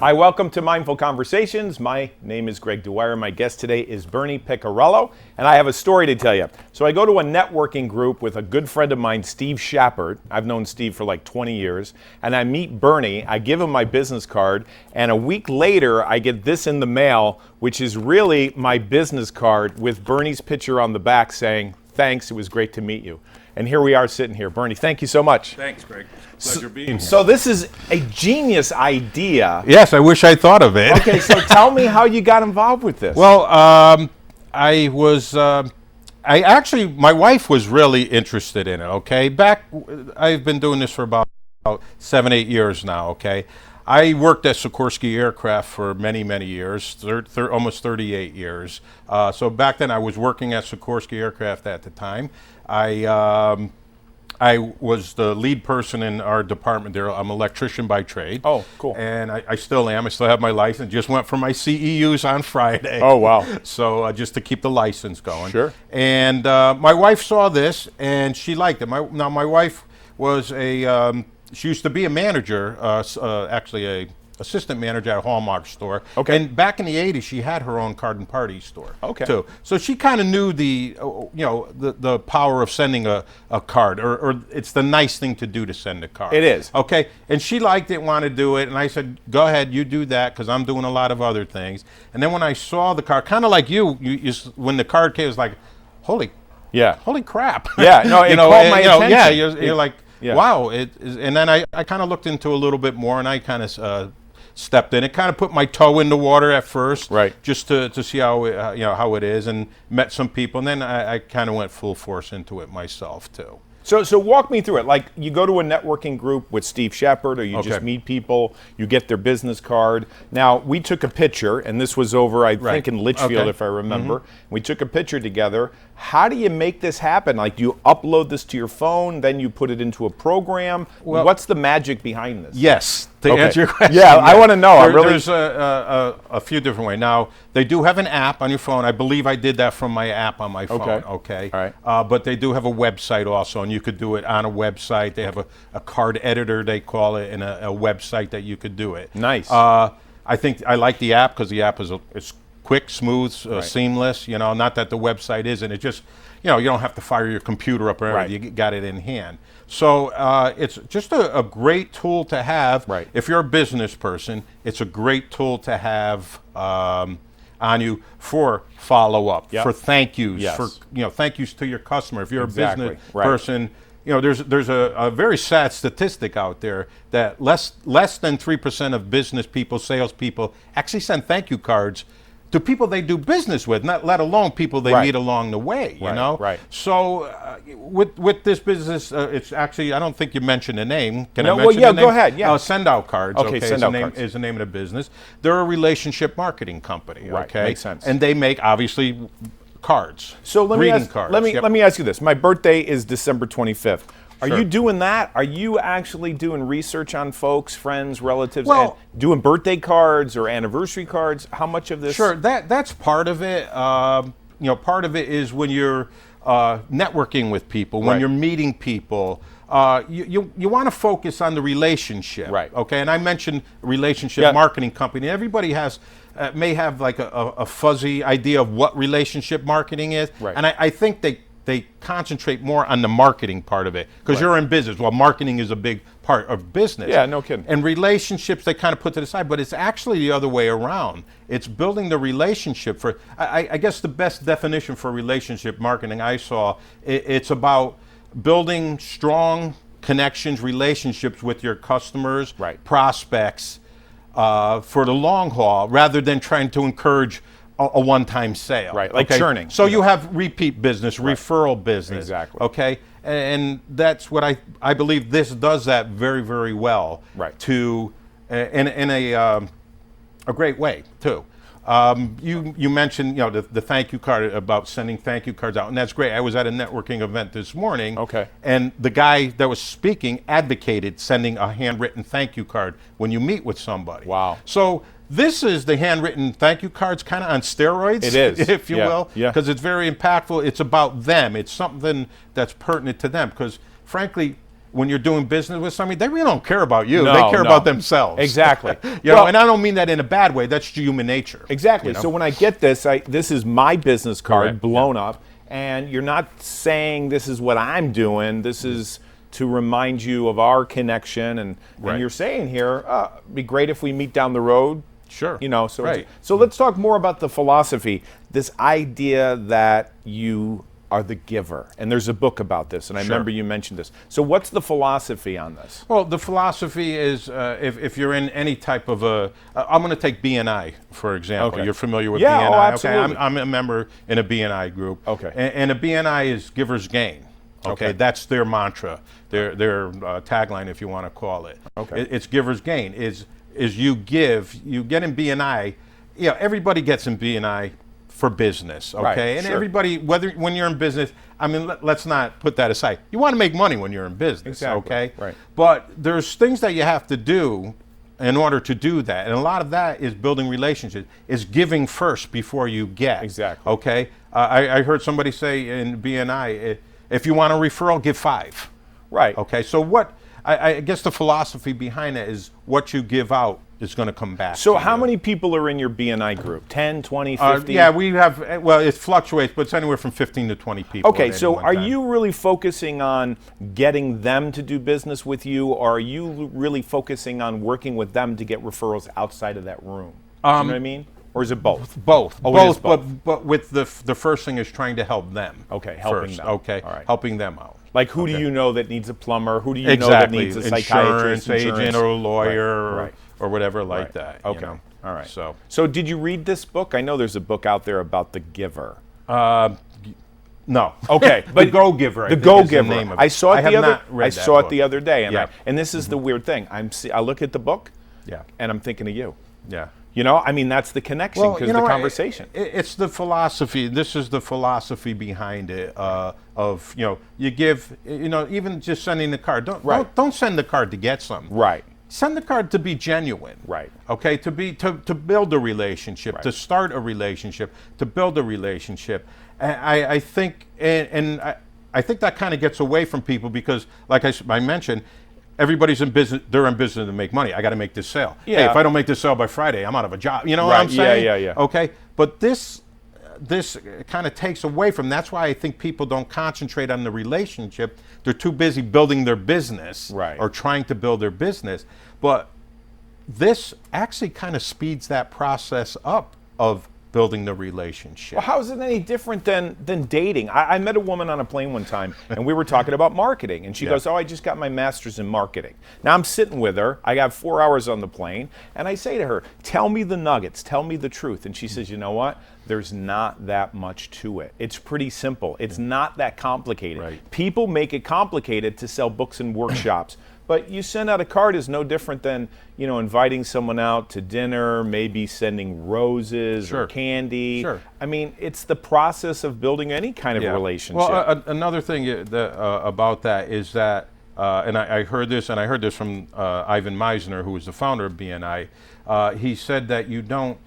Hi, welcome to Mindful Conversations. My name is Greg Dwyer. My guest today is Bernie Piccirillo, and I have a story to tell you. So I go to a networking group with a good friend of mine, Steve Shepard. I've known Steve for like 20 years, and I meet Bernie. I give him my business card, and a week later, I get this in the mail, which is really my business card with Bernie's picture on the back saying, "Thanks, it was great to meet you." And here we are sitting here. Bernie, thank you so much. Thanks, Greg. Pleasure being here. So this is a genius idea. Yes, I wish I thought of it. Okay, so tell me how you got involved with this. Well, I actually, my wife was really interested in it, okay? I've been doing this for about 7-8 years now, okay? I worked at Sikorsky Aircraft for many, many years, almost 38 years. So back then I was working at Sikorsky Aircraft at the time. I was the lead person in our department there. I'm an electrician by trade. Oh, cool. And I still am. I still have my license. Just went for my CEUs on Friday. Oh, wow. So just to keep the license going. Sure. And my wife saw this, and she liked it. Now, my wife was she used to be a manager, actually a assistant manager at a Hallmark store. Okay. And back in the 80s, she had her own card and party store. Okay. Too. So she kind of knew the power of sending a card, or it's the nice thing to do to send a card. It is. Okay. And she liked it, wanted to do it, and I said, "Go ahead, you do that, because I'm doing a lot of other things." And then when I saw the card, kind of like you when the card came, it was like, holy crap. Yeah. No, it called my attention. Yeah. You're like. Yeah. Wow, it is, and then I kind of looked into a little bit more, and I kind of stepped in. It kind of put my toe in the water at first, right? Just to see how how it is, and met some people, and then I kind of went full force into it myself too. So walk me through it. Like, you go to a networking group with Steve Shepard, or you just meet people, you get their business card. Now, we took a picture, and this was over, I think, in Litchfield, if I remember. We took a picture together. How do you make this happen? Like, do you upload this to your phone, then you put it into a program? Well, what's the magic behind this? Yes, to answer your question. Yeah, I want to know. There's a few different ways. Now, they do have an app on your phone. I believe I did that from my app on my phone. Okay. All right. But they do have a website also, and you could do it on a website. They have a card editor, they call it, and a website that you could do it. Nice. I think I like the app because the app is quick, smooth, seamless. Not that the website isn't. It just, you don't have to fire your computer up or anything. You got it in hand. So it's just a great tool to have. Right. If you're a business person, it's a great tool to have on you for follow-up, for thank yous, for thank yous to your customer. If you're a business person, there's a very sad statistic out there that less than 3% of business people, salespeople, actually send thank you cards to people they do business with, not let alone people they meet along the way. Right. So with this business, it's actually, I don't think you mentioned the name. Can I mention well, yeah, the name? go ahead. Yeah. Send Out Cards. Okay, Send Out Cards is the name of the business. They're a relationship marketing company. Right. Okay, Makes sense. And they make obviously cards. So let me ask you this. My birthday is December 25th. Are you doing that? Are you actually doing research on folks, friends, relatives, and doing birthday cards or anniversary cards? How much of this? Sure, that's part of it. Part of it is when you're networking with people, when you're meeting people. You want to focus on the relationship, right? Okay, and I mentioned relationship marketing company. Everybody has may have like a fuzzy idea of what relationship marketing is, and I think they concentrate more on the marketing part of it because you're in business. Well, marketing is a big part of business. Yeah, no kidding. And relationships, they kind of put to the side, but it's actually the other way around. It's building the relationship for, I guess the best definition for relationship marketing I saw, it's about building strong connections, relationships with your customers, prospects for the long haul, rather than trying to encourage a one-time sale. Right, like churning. So you have repeat business, referral business. Exactly. Okay, and that's what I believe this does that very, very well. Right. To in a great way too. You mentioned the thank you card, about sending thank you cards out, and that's great. I was at a networking event this morning, and the guy that was speaking advocated sending a handwritten thank you card when you meet with somebody. Wow. So this is the handwritten thank you cards kind of on steroids, it is, if you will, yeah, because it's very impactful. It's about them. It's something that's pertinent to them, because frankly, when you're doing business with somebody, they really don't care about you. They care about themselves. Exactly. And I don't mean that in a bad way. That's human nature. Exactly. So when I get this, this is my business card blown up, and you're not saying this is what I'm doing. This is to remind you of our connection, and you're saying here, it'd be great if we meet down the road. Sure. So let's talk more about the philosophy, this idea that you are the giver. And there's a book about this, and I remember you mentioned this. So what's the philosophy on this? Well, the philosophy is if you're in any type of I'm going to take BNI, for example. You're familiar with BNI? Oh, absolutely. Okay, I'm a member in a BNI group. Okay. And a BNI is giver's gain. Okay, that's their mantra, their tagline, if you want to call it. Okay. It's giver's gain. Is you give, you get in BNI. Everybody gets in BNI for business, okay? And everybody, when you're in business, I mean, let's not put that aside. You want to make money when you're in business, okay? Right. But there's things that you have to do in order to do that, and a lot of that is building relationships, is giving first before you get. Exactly. Okay? I heard somebody say in BNI, if you want a referral, give 5. Right. Okay, so I guess the philosophy behind it is what you give out is going to come back. So how many people are in your BNI group? 10, 20, 50? Yeah, we have, it fluctuates, but it's anywhere from 15 to 20 people. Okay, so are you really focusing on getting them to do business with you, or are you really focusing on working with them to get referrals outside of that room? Do you know what I mean? Or is it both? Both. Oh, both, both. But with the first thing is trying to help them. Okay, helping first, them. Okay, all right. Helping them out. Like who do you know that needs a plumber? Who do you know that needs a psychiatrist? Insurance agent or a lawyer or whatever like that. Okay, all right. So did you read this book? I know there's a book out there about the giver. No. Okay, but the Go-Giver. The Go-Giver. I saw it the other day, and this is the weird thing. I look at the book, and I'm thinking of you. Yeah. I mean, that's the connection because the conversation. It's the philosophy. This is the philosophy behind it. Of you give. Even just sending the card. Don't send the card to get something. Right. Send the card to be genuine. Right. Okay. To build a relationship. To start a relationship. To build a relationship. And I think I think that kind of gets away from people because, like I mentioned. Everybody's in business. They're in business to make money. I got to make this sale. Yeah. Hey, if I don't make this sale by Friday, I'm out of a job. You know what I'm saying? Yeah. Okay. But this kind of takes away from. That's why I think people don't concentrate on the relationship. They're too busy building their business or trying to build their business. But this actually kind of speeds that process up of building the relationship. Well, how is it any different than dating? I met a woman on a plane one time, and we were talking about marketing, and she goes, I just got my master's in marketing. Now I'm sitting with her. I got 4 hours on the plane, and I say to her, tell me the nuggets, tell me the truth. And she says, you know what? There's not that much to it. It's pretty simple. It's not that complicated. Right. People make it complicated to sell books and workshops. But you send out a card is no different than, inviting someone out to dinner, maybe sending roses or candy. Sure. I mean, it's the process of building any kind of relationship. Well, another thing about that is that, and I heard this, from Ivan Meisner, who was the founder of BNI. He said that you don't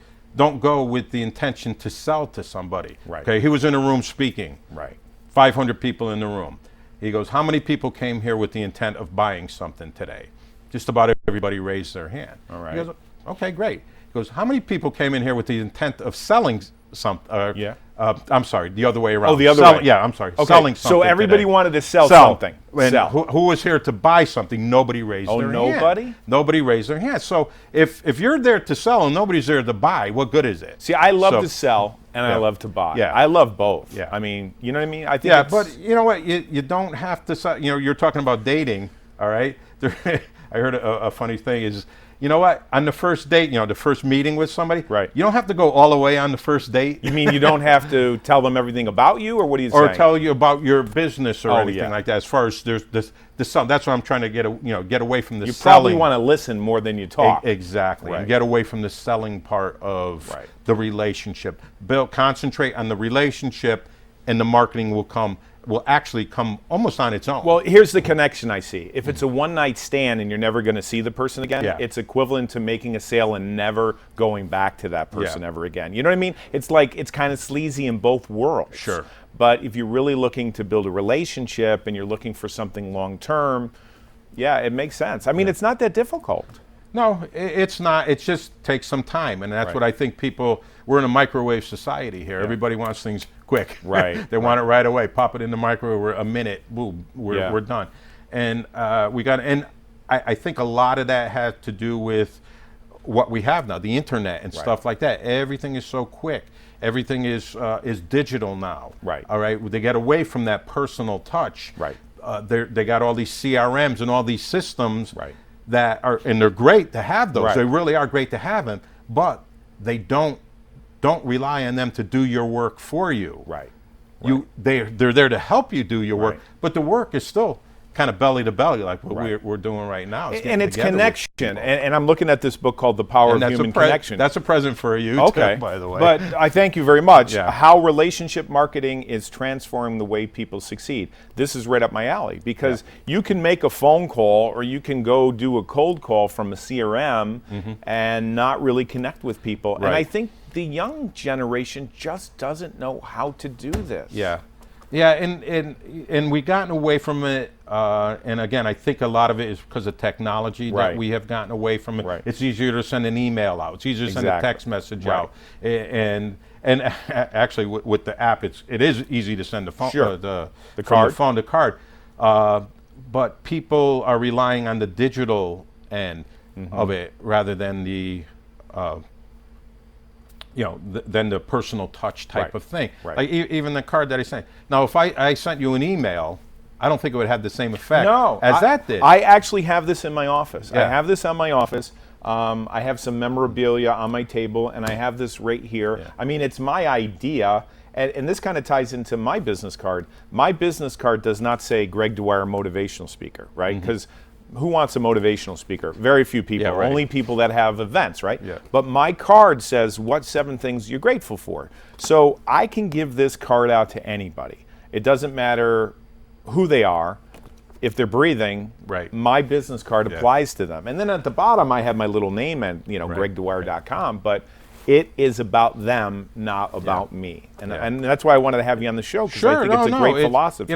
go with the intention to sell to somebody. Right. Okay. He was in a room speaking. Right. 500 people in the room. He goes, how many people came here with the intent of buying something today? Just about everybody raised their hand. All right. He goes, okay, great. He goes, how many people came in here with the intent of selling something? I'm sorry, the other way around. Oh, the other way. Yeah, I'm sorry. Okay. Selling something. So everybody today. wanted to sell something. And who was here to buy something? Nobody raised their hand. Nobody? Nobody raised their hand. So if you're there to sell and nobody's there to buy, what good is it? See, I love to sell and I love to buy. Yeah. I love both. Yeah. I mean, you know what I mean? I think but you know what? You don't have to sell. You're talking about dating, all right? I heard a funny thing is, you know what? On the first date, the first meeting with somebody, you don't have to go all the way on the first date. You mean you don't have to tell them everything about you, or what are you saying? Or tell you about your business or anything like that. As far as there's this that's what I'm trying to get away from the selling. You probably want to listen more than you talk. Exactly. Right. And get away from the selling part of the relationship. Concentrate on the relationship, and the marketing will actually come almost on its own. Well, here's the connection I see. If it's a one-night stand and you're never going to see the person again, it's equivalent to making a sale and never going back to that person ever again. You know what I mean? It's like it's kind of sleazy in both worlds. Sure. But if you're really looking to build a relationship and you're looking for something long-term, Yeah, it makes sense. I mean, it's not that difficult. No, it's not. It just takes some time, and that's what I think people. We're in a microwave society here. Everybody wants things quick. Right. They want it right away. Pop it in the microwave. A minute. Boom. We're done. And we got. And I think a lot of that has to do with what we have now, the internet and stuff like that. Everything is so quick. Everything is digital now. Right. All right. They get away from that personal touch. Right. They got all these CRMs and all these systems. Right. That are, and they're great to have those. Right. They really are great to have them, but they don't rely on them to do your work for you. Right. They're there to help you do your work, but the work is still kind of belly to belly, like what we're doing right now. And it's connection. And I'm looking at this book called The Power of Human Connection. That's a present for you, okay, too, by the way. But I thank you very much. How relationship marketing is transforming the way people succeed. This is right up my alley, because you can make a phone call or you can go do a cold call from a CRM and not really connect with people. And I think the young generation just doesn't know how to do this. Yeah, and we've gotten away from it, and again, I think a lot of it is because of technology that we have gotten away from it. It's easier to send an email out. It's easier to send a text message out, and actually with the app, it is easy to send the phone, the card, from the phone to card, but people are relying on the digital end of it rather than the than the personal touch type of thing. Like even the card that I sent. Now, if I sent you an email, I don't think it would have the same effect as that did. I actually have this in my office. I have this on my office. I have some memorabilia on my table, and I have this right here. I mean, it's my idea, and this kind of ties into my business card. My business card does not say Greg Dwyer motivational speaker, right? Because who wants a motivational speaker? Very few people. Only people that have events, right? But my card says what 7 things you're grateful for. So I can give this card out to anybody. It doesn't matter who they are. If they're breathing, my business card applies to them. And then at the bottom, I have my little name and gregdwyer.com. But it is about them, not about me. And that's why I wanted to have you on the show, because I think it's a great philosophy.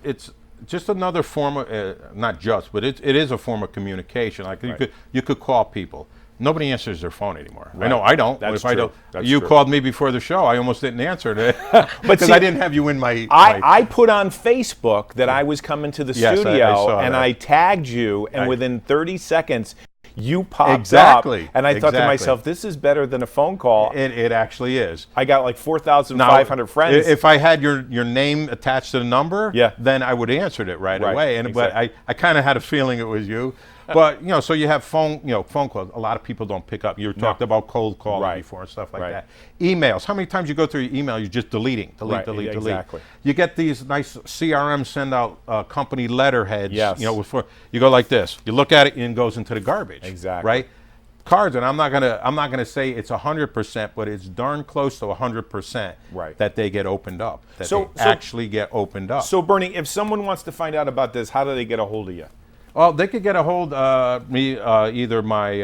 It's just another form of, not just, but it is a form of communication. Like you could call people. Nobody answers their phone anymore. I know I don't. That's if true. I don't, you called me before the show. I almost didn't answer it because I didn't have you in my. I put on Facebook that I was coming to the studio, and I tagged you, and within 30 seconds, you popped up, and I thought to myself, this is better than a phone call. It actually is. I got like 4,500 friends. If I had your name attached to the number, then I would have answered it right away. But I kind of had a feeling it was you. But so you have phone calls. A lot of people don't pick up. You talked about cold calling before and stuff like that. Emails. How many times you go through your email, you're just delete. Exactly. You get these nice CRM send out company letterheads. You go like this. You look at it and it goes into the garbage. Exactly. Right. Cards, and I'm not gonna say it's 100%, but it's darn close to 100% that they get opened up. That they actually get opened up. So Bernie, if someone wants to find out about this, how do they get a hold of you? Well, they could get a hold of me either my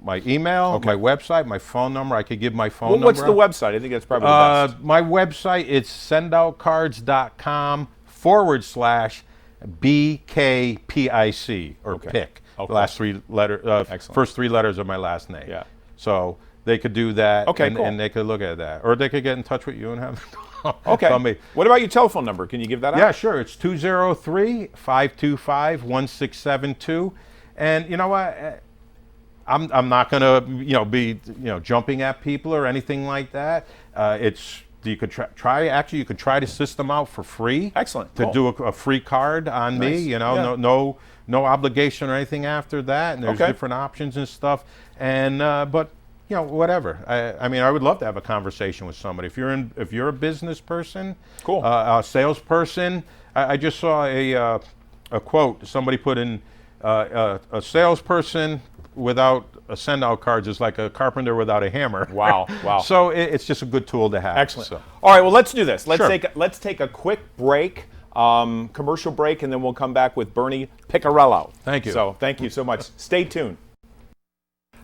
email, my website, my phone number. I could give my phone number. What's the website? I think that's probably the best. My website is sendoutcards.com/BKPIC or PIC. The last 3 letters, first 3 letters of my last name. So they could do that, and they could look at that, or they could get in touch with you and have. Tell me. What about your telephone number? Can you give that out? Yeah, sure. It's 203-525-1672. And you know what? I'm not going to be jumping at people or anything like that. You could try. Actually, you could try the system out for free. Excellent. To do a free card on me. No obligation or anything after that. And there's different options and stuff. And but. Whatever. I mean, I would love to have a conversation with somebody. If you're a business person, a salesperson. I just saw a quote. Somebody put in a salesperson without a send-out cards is like a carpenter without a hammer. Wow. So it's just a good tool to have. Excellent. So. All right. Well, let's do this. Let's take a quick break, commercial break, and then we'll come back with Bernie Piccirillo. Thank you. So thank you so much. Stay tuned.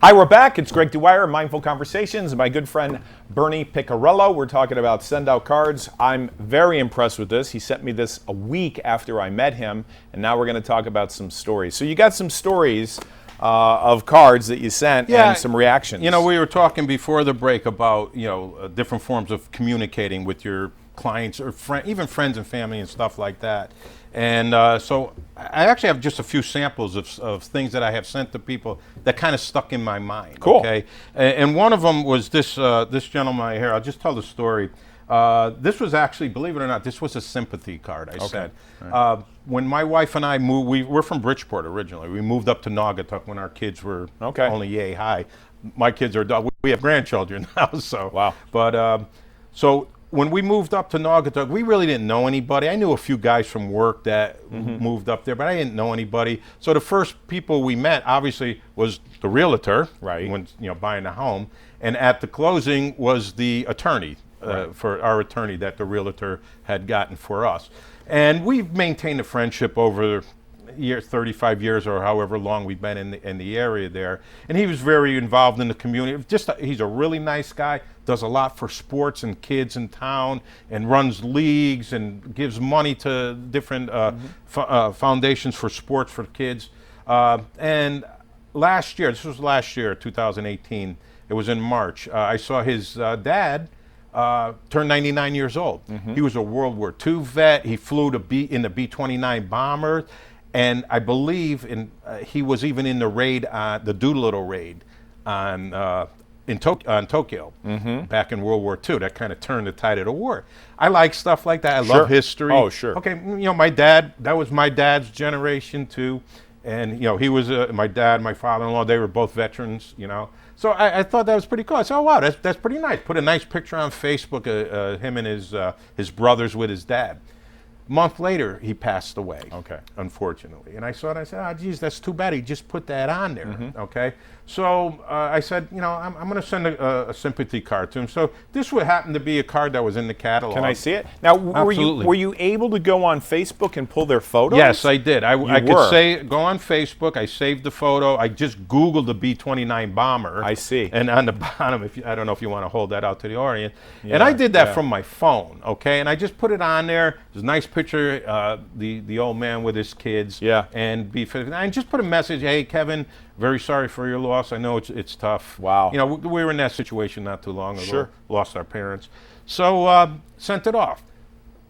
Hi, we're back. It's Greg Dwyer, Mindful Conversations, and my good friend Bernie Piccirillo. We're talking about send out cards. I'm very impressed with this. He sent me this a week after I met him, and now we're going to talk about some stories. So you got some stories of cards that you sent and some reactions. You know, we were talking before the break about, different forms of communicating with your clients or even friends and family and stuff like that. And so I actually have just a few samples of things that I have sent to people that kind of stuck in my mind. Cool. Okay, and one of them was this this gentleman right here. I'll just tell the story. This was actually, believe it or not, this was a sympathy card I sent. Right. When my wife and I moved, we're from Bridgeport originally. We moved up to Naugatuck when our kids were only yay high. My kids are, we have grandchildren now, so. Wow. But, so when we moved up to Naugatuck, we really didn't know anybody. I knew a few guys from work that moved up there, but I didn't know anybody. So the first people we met, obviously, was the realtor, right, when buying a home, and at the closing was the attorney, for our attorney that the realtor had gotten for us. And we've maintained a friendship over 35 years or however long we've been in the area there. And he was very involved in the community. He's a really nice guy, does a lot for sports and kids in town, and runs leagues and gives money to different foundations for sports for kids. And last year, this was last year, 2018, it was in March, I saw his dad turned 99 years old. He was a World War II vet. He flew in the B-29 bomber, and I believe he was even in the raid, the Doolittle raid on Tokyo back in World War II. That kind of turned the tide of the war. I like stuff like that. I love history. Oh, sure. Okay, my dad, that was my dad's generation too, and he was my dad, my father-in-law. They were both veterans. So I thought that was pretty cool. I said, oh, wow, that's pretty nice. Put a nice picture on Facebook, him and his brothers with his dad. A month later, he passed away, unfortunately. And I saw it, I said, oh, geez, that's too bad. He just put that on there, okay? So I said, I'm going to send a sympathy card to him. So this would happen to be a card that was in the catalog. Can I see it? Now, were you able to go on Facebook and pull their photos? Yes, I did. I could go on Facebook. I saved the photo. I just Googled the B-29 bomber. I see. And on the bottom, I don't know if you want to hold that out to the audience. Yeah, and I did that from my phone, okay? And I just put it on there. There's a nice picture, the old man with his kids. Yeah. And I just put a message, hey, Kevin, very sorry for your loss. I know it's tough. Wow. We were in that situation not too long ago. Sure. Lost our parents. So sent it off.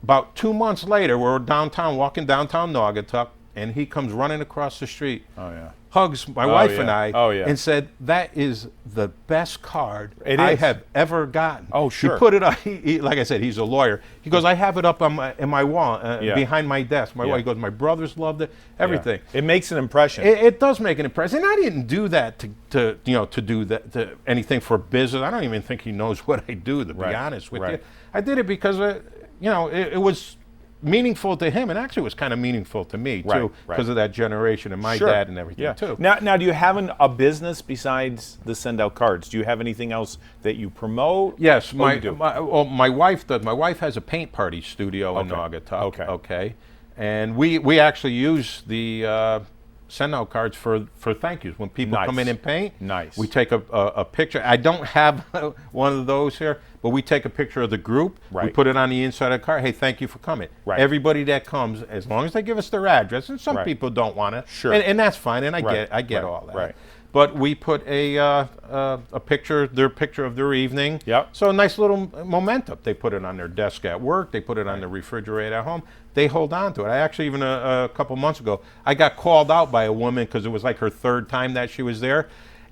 About 2 months later, we're downtown, walking downtown Naugatuck, and he comes running across the street. Oh, yeah. Hugs my wife and I, and said, that is the best card I have ever gotten. Oh, sure. He put it up, like I said, he's a lawyer. He goes, I have it up on my wall, behind my desk. My wife, he goes, my brothers loved it, everything. Yeah. It makes an impression. It does make an impression. And I didn't do that to do that, to anything for business. I don't even think he knows what I do, to be honest with you. I did it because, it was meaningful to him, and actually was kind of meaningful to me too, because of that generation and my dad and everything too. Now, do you have a business besides the send out cards? Do you have anything else that you promote? Yes, my wife does. My wife has a paint party studio in Naugatuck. Okay, and we actually use the send out cards for thank yous when people come in and paint. Nice. We take a picture. I don't have one of those here, but we take a picture of the group. We put it on the inside of the card. Hey, thank you for coming. Everybody that comes, as long as they give us their address, and some people don't want it, and that's fine. And I get all that. But we put a picture, their picture of their evening. So a nice little memento. They put it on their desk at work. They put it on the refrigerator at home. They hold on to it. I actually, even a couple months ago, I got called out by a woman because it was like her third time that she was there,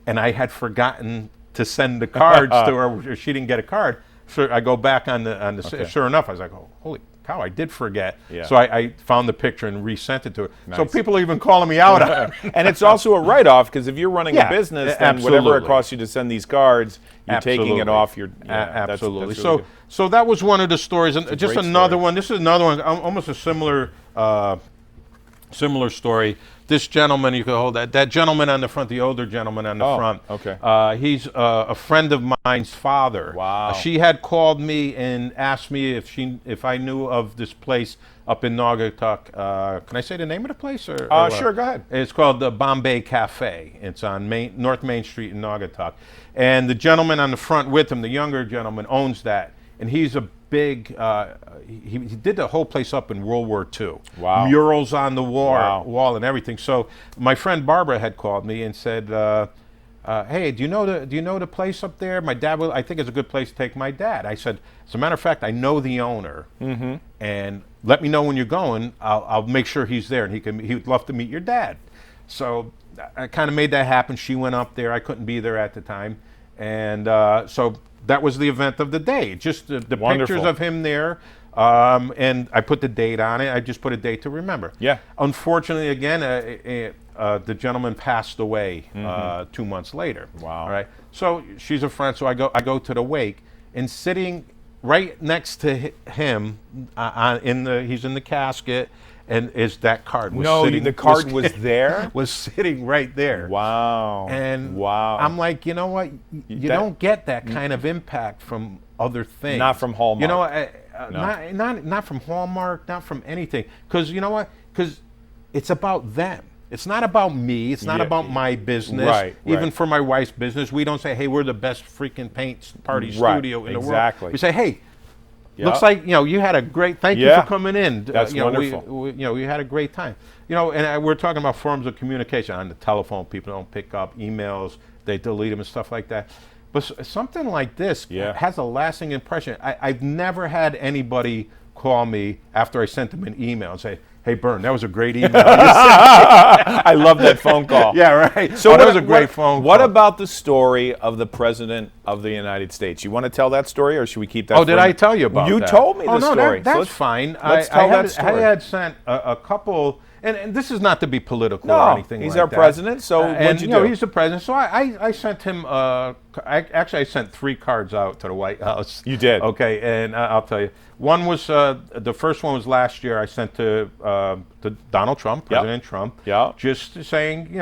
and I had forgotten to send the cards to her. She didn't get a card. So I go back on the sure enough, I was like, oh, holy cow, I did forget. So I found the picture and resent it to her. So people are even calling me out on it. And it's also a write-off, because if you're running a business, then whatever it costs you to send these cards, you're taking it off your... Absolutely. That's really good. So that was one of the stories. And just another one. This is another one, almost a similar story. This gentleman, you can hold that gentleman on the front, the older gentleman on the front. He's a friend of mine's father. Wow. She had called me and asked me if I knew of this place up in Naugatuck. Can I say the name of the place? Sure, go ahead. It's called the Bombay Cafe. It's on North Main Street in Naugatuck. And the gentleman on the front with him, the younger gentleman, owns that. And he's a big, he did the whole place up in World War II. Wow. Murals on the wall and everything. So my friend Barbara had called me and said, hey, do you know the place up there? My dad I think it's a good place to take my dad. I said, as a matter of fact, I know the owner, and let me know when you're going. I'll make sure he's there, and he would love to meet your dad. So I kind of made that happen. She went up there. I couldn't be there at the time, and so that was the event of the day. Just the pictures of him there. And I put the date on it. I just put a date to remember. Yeah. Unfortunately, again, the gentleman passed away 2 months later. Wow. All right. So she's a friend. So I go to the wake, and sitting right next to him, he's in the casket, and is that card? The card was there. Was sitting right there. Wow. And wow. I'm like, you know what? You don't get that kind of impact from other things. Not from Hallmark. You know, not from Hallmark, not from anything. Because you know what? Because it's about them. It's not about me. It's not about my business. Right. Even for my wife's business, we don't say, "Hey, we're the best freaking paint party studio in the world." Exactly. We say, "Hey, looks like you had a great. Thank you for coming in. That's wonderful. We had a great time. And we're talking about forms of communication on the telephone. People don't pick up emails. They delete them and stuff like that. But something like this has a lasting impression. I've never had anybody call me after I sent them an email and say, "Hey, Bern, that was a great email." I love that phone call. Yeah, right. So that was a great phone call. What about the story of the President of the United States? You want to tell that story, or should we keep that? Oh, did I tell you about that? You told me the story. That's fine. Let's tell that story. I had sent a couple, and this is not to be political or anything he's like our that. president, so what'd you do? He's the president. So I sent him, I sent 3 cards out to the White House. You did? Okay, and I'll tell you. One was, the first one was last year. I sent to Donald Trump, President Trump. Yeah. Just saying,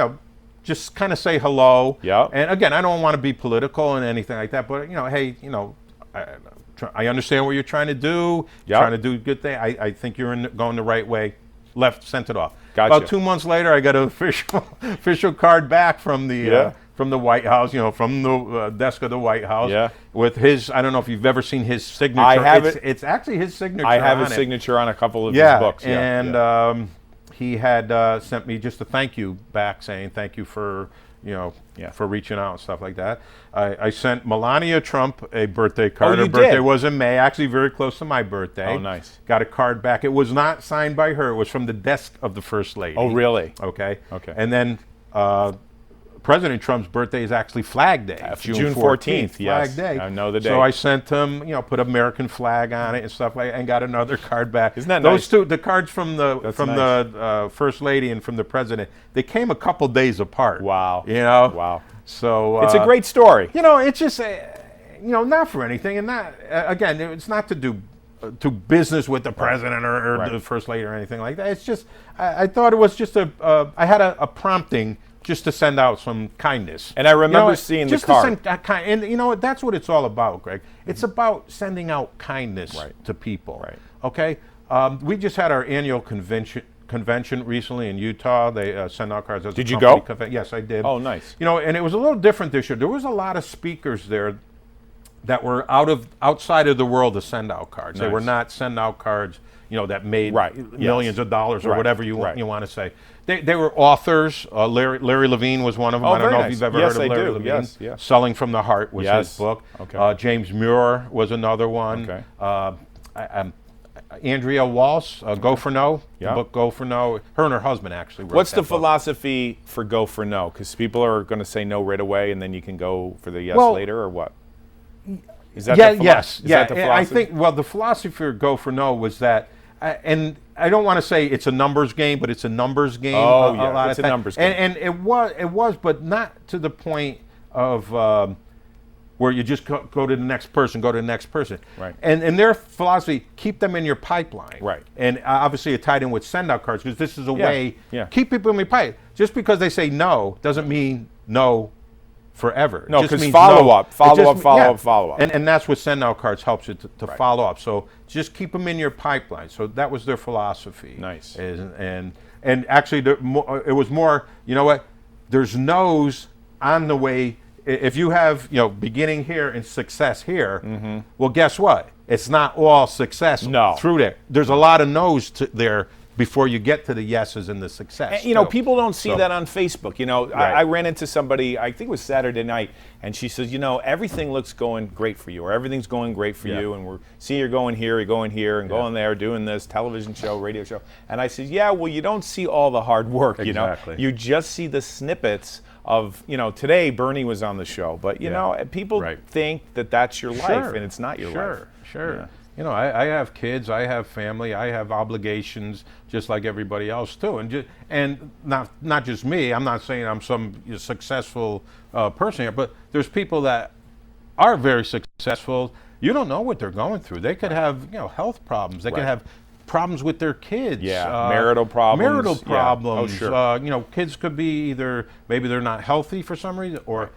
just kind of say hello. Yeah. And again, I don't want to be political and anything like that, but, hey, I understand what you're trying to do. Yep. Trying to do a good thing. I think you're going the right way. Sent it off. Gotcha. About 2 months later, I got an official card back from the White House, from the desk of the White House, with his. I don't know if you've ever seen his signature. I have it. It's actually his signature. I have his signature on a couple of his books. And he had sent me just a thank you back, saying thank you for for reaching out and stuff like that. I sent Melania Trump a birthday card. Her birthday was in May, actually very close to my birthday. Oh, nice. Got a card back. It was not signed by her. It was from the desk of the First Lady. Oh, really? Okay. Okay. And then President Trump's birthday is actually Flag Day. June 14th, Flag Day. I know the day. So I sent him, put American flag on it and stuff like that, and got another card back. Isn't that Those nice? two, the cards from the First Lady and from the President, they came a couple days apart. Wow. Wow. So it's a great story. It's just, not for anything, and not again, it's not to do business with the president or the First Lady or anything like that. It's just, I thought it was just I had a prompting just to send out some kindness. And I remember seeing the card. And that's what it's all about, Greg. It's about sending out kindness to people. Right. Okay? We just had our annual convention recently in Utah. They send out cards. Did you go? Yes, I did. Oh, nice. And it was a little different this year. There was a lot of speakers there that were outside of the world to send out cards. Nice. They were not send out cards, that made millions of dollars or whatever you want to say. They were authors. Larry Levine was one of them. Oh, I don't know nice. if you've ever Yes, heard of Larry I do. Levine. Yes. Selling from the Heart was his book. Okay. James Muir was another one. Okay. Andrea Walsh, Go for No. Yeah. The book Go for No. Her and her husband actually wrote What's that the book. philosophy for Go for No? Because people are going to say no right away, and then you can go for the yes later, or what? Is that the yes. that the philosophy? I think, the philosophy for Go for No was that, and I don't want to say it's a numbers game, but it's a numbers game. Oh, a lot it's of a times. numbers game. And it was, but not to the point of where you just go to the next person, Right. And their philosophy, keep them in your pipeline. Right. And obviously it tied in with send-out cards, because this is a way, Yeah. keep people in your pipeline. Just because they say no doesn't mean no forever. No, because follow up. And that's what Send Now Cards helps you to follow up. So just keep them in your pipeline. So that was their philosophy. Nice. And actually, it was more, you know what, there's no's on the way. If you have, beginning here and success here, well, guess what? It's not all success through there. There's a lot of no's there before you get to the yeses and the success. And, people don't see that on Facebook. I ran into somebody, I think it was Saturday night, and she says, everything looks going great for you, or everything's going great for you, and we're seeing you're going here, and going there, doing this television show, radio show. And I said, yeah, well, you don't see all the hard work, Exactly. You just see the snippets of, today Bernie was on the show, but, people think that that's your life, and it's not your life. Sure. Yeah. I have kids, I have family, I have obligations, just like everybody else too, and not just me. I'm not saying I'm some successful person here, but there's people that are very successful. You don't know what they're going through. They could have health problems. They could have problems with their kids. Marital problems. Oh, sure. Kids could be maybe they're not healthy for some reason, or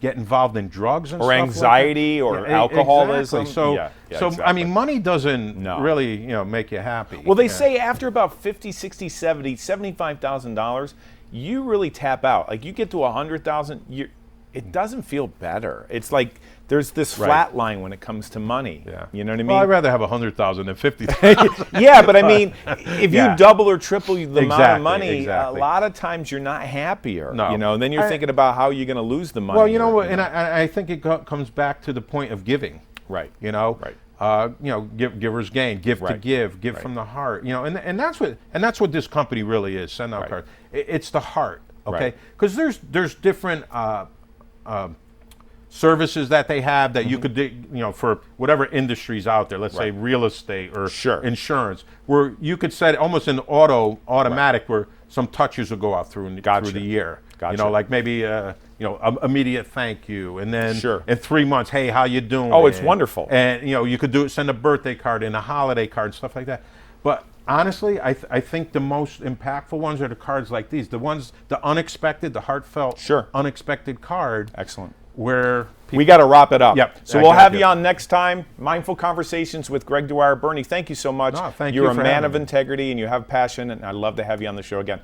get involved in drugs and or stuff anxiety like or alcoholism. Exactly. Money doesn't really make you happy. Well, they say after about 50, 60, 70, $75,000, you really tap out. Like you get to 100,000, it doesn't feel better. It's like there's this flat line when it comes to money. Yeah. You know what I mean? Well, I'd rather have 100,000 than 50,000. Yeah, but if you double or triple the amount of money, a lot of times you're not happier. No. And then you're thinking about how you're going to lose the money. Well, you know what, and I think it comes back to the point of giving. Right. Givers gain, give to give from the heart. And that's what this company really is. Send Out Cards. It's the heart. Okay, because there's different services that they have that you could do, for whatever industries out there. Let's say real estate or insurance, where you could set almost an automatic where some touches will go out through the year. Like maybe immediate thank you, and then in 3 months, hey, how you doing? Oh, it's wonderful. And you could send a birthday card and a holiday card, stuff like that. But honestly, I think the most impactful ones are the cards like these, the unexpected, the heartfelt, unexpected card. Excellent. Where we got to wrap it up. Yep. So we'll have you on next time. Mindful Conversations with Greg Dwyer. Bernie, thank you so much. No, thank You're you a for man having of me. integrity, and you have passion, and I'd love to have you on the show again.